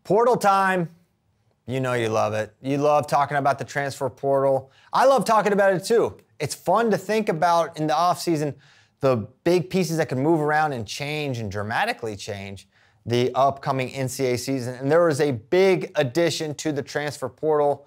Portal time. You know you love it. You love talking about the transfer portal. I love talking about it too. It's fun to think about in the offseason the big pieces that can move around and change and dramatically change the upcoming NCAA season. And there was a big addition to the transfer portal.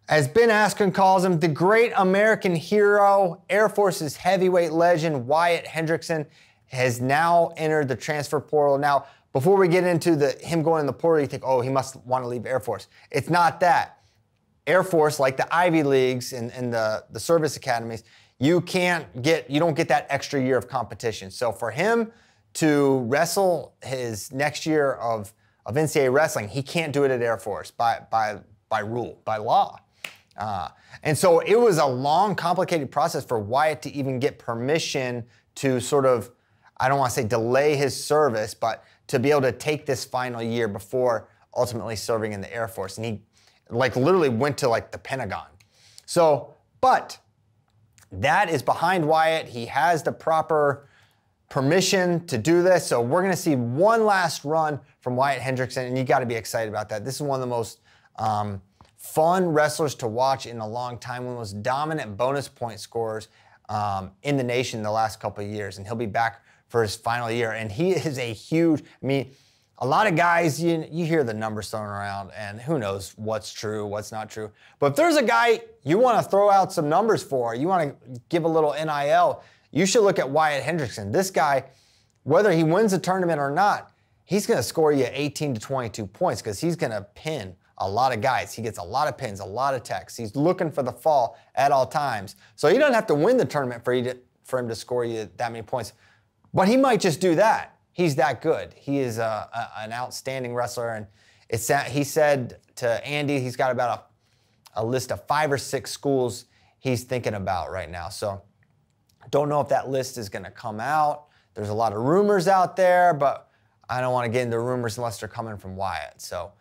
As Ben Askren calls him, the great American hero, Air Force's heavyweight legend, Wyatt Hendrickson, has now entered the transfer portal. Now, before we get into him going in the portal, you think, oh, he must want to leave Air Force. It's not that. Air Force, like the Ivy Leagues and the service academies, you don't get that extra year of competition. So for him to wrestle his next year of NCAA wrestling, he can't do it at Air Force by rule, by law. And so it was a long, complicated process for Wyatt to even get permission to sort of, I don't want to say delay his service, but to be able to take this final year before ultimately serving in the Air Force. And he literally went to the Pentagon. So, but that is behind Wyatt. He has the proper permission to do this. So we're going to see one last run from Wyatt Hendrickson, and you got to be excited about that. This is one of the most fun wrestlers to watch in a long time, one of the most dominant bonus point scorers in the nation the last couple of years, and he'll be back for his final year. And he is a huge, a lot of guys, you hear the numbers thrown around, and who knows what's true, what's not true. But if there's a guy you want to throw out some numbers for, you want to give a little NIL, you should look at Wyatt Hendrickson. This guy, whether he wins the tournament or not, he's going to score you 18 to 22 points because he's going to pin a lot of guys. He gets a lot of pins, a lot of techs. He's looking for the fall at all times. So he doesn't have to win the tournament for him to score you that many points. But he might just do that. He's that good. He is an outstanding wrestler. And he said to Andy he's got about a list of 5 or 6 schools he's thinking about right now. So don't know if that list is going to come out. There's a lot of rumors out there, but I don't want to get into rumors unless they're coming from Wyatt. So,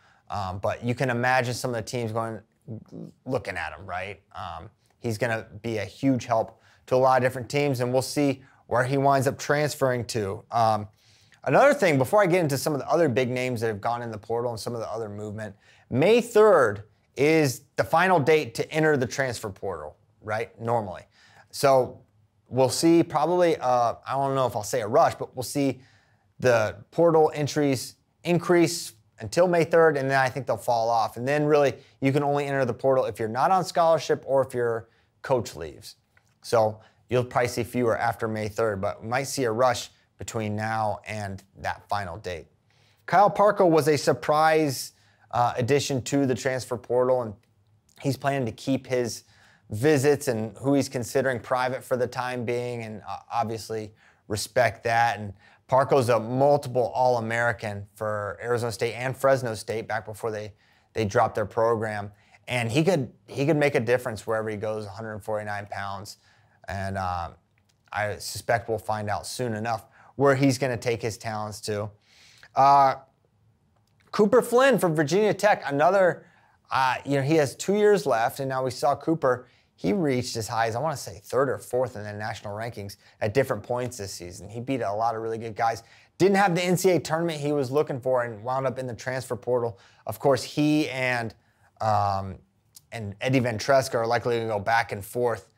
but you can imagine some of the teams looking at him, right? He's going to be a huge help to a lot of different teams, and we'll see where he winds up transferring to. Another thing, before I get into some of the other big names that have gone in the portal and some of the other movement, May 3rd is the final date to enter the transfer portal, right? Normally. So we'll see probably, I don't know if I'll say a rush, but we'll see the portal entries increase until May 3rd, and then I think they'll fall off. And then really, you can only enter the portal if you're not on scholarship or if your coach leaves. So you'll probably see fewer after May 3rd, but we might see a rush between now and that final date. Kyle Parco was a surprise addition to the transfer portal, and he's planning to keep his visits and who he's considering private for the time being, and obviously respect that. And Parco's a multiple All-American for Arizona State and Fresno State back before they dropped their program. And he could make a difference wherever he goes, 149 pounds. And I suspect we'll find out soon enough where he's going to take his talents to. Cooper Flynn from Virginia Tech, another, he has 2 years left, and now we saw Cooper. He reached as high as, I want to say, 3rd or 4th in the national rankings at different points this season. He beat a lot of really good guys. Didn't have the NCAA tournament he was looking for and wound up in the transfer portal. Of course, he and Eddie Ventresca are likely to go back and forth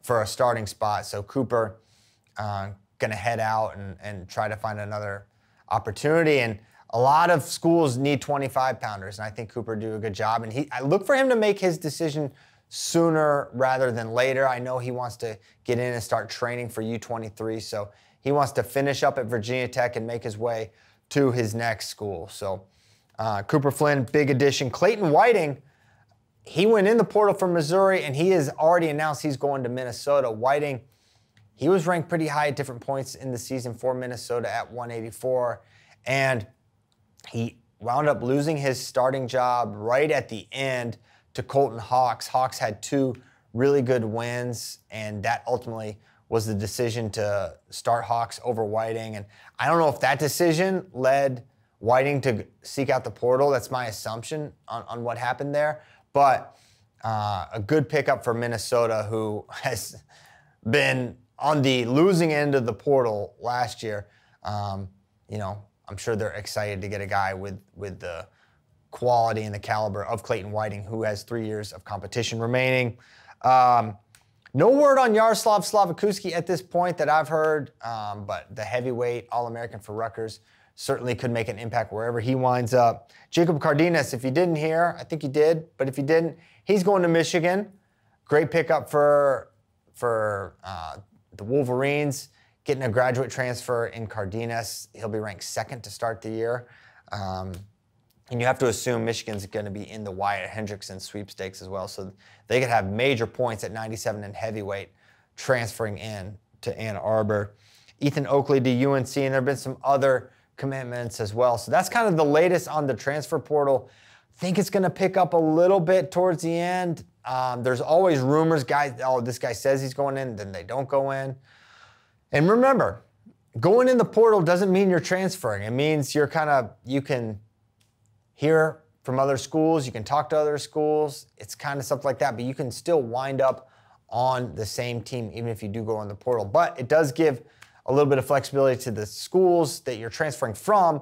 for a starting spot. So Cooper going to head out and try to find another opportunity. And a lot of schools need 25-pounders, and I think Cooper do a good job. And I look for him to make his decision sooner rather than later. I know he wants to get in and start training for U23, so he wants to finish up at Virginia Tech and make his way to his next school. So Cooper Flynn, big addition. Clayton Whiting, he went in the portal from Missouri, and he has already announced he's going to Minnesota. Whiting, he was ranked pretty high at different points in the season for Minnesota at 184, and he wound up losing his starting job right at the end to Colton Hawks. Hawks had 2 really good wins, and that ultimately was the decision to start Hawks over Whiting. And I don't know if that decision led Whiting to seek out the portal. That's my assumption on what happened there. But a good pickup for Minnesota, who has been on the losing end of the portal last year. I'm sure they're excited to get a guy with the quality and the caliber of Clayton Whiting, who has 3 years of competition remaining. No word on Yaroslav Slavakuski at this point that I've heard, but the heavyweight All-American for Rutgers certainly could make an impact wherever he winds up. Jacob Cardenas, if you didn't hear, I think you did, but if you didn't, he's going to Michigan. Great pickup for the Wolverines, getting a graduate transfer in Cardenas. He'll be ranked 2nd to start the year. And you have to assume Michigan's going to be in the Wyatt Hendrickson sweepstakes as well, so they could have major points at 97 and heavyweight transferring in to Ann Arbor. Ethan Oakley to UNC, and there have been some other commitments as well. So that's kind of the latest on the transfer portal. I think it's going to pick up a little bit towards the end. There's always rumors, guys, oh, this guy says he's going in, then they don't go in. And remember, going in the portal doesn't mean you're transferring. It means you can hear from other schools, you can talk to other schools. It's kind of stuff like that, but you can still wind up on the same team even if you do go in the portal. But it does give a little bit of flexibility to the schools that you're transferring from.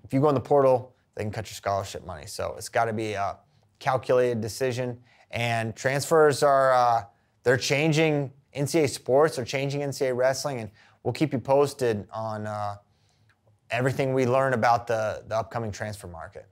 If you go in the portal, they can cut your scholarship money. So it's got to be a calculated decision. And transfers are, they're changing NCAA sports, they're changing NCAA wrestling, and we'll keep you posted on everything we learn about the upcoming transfer market.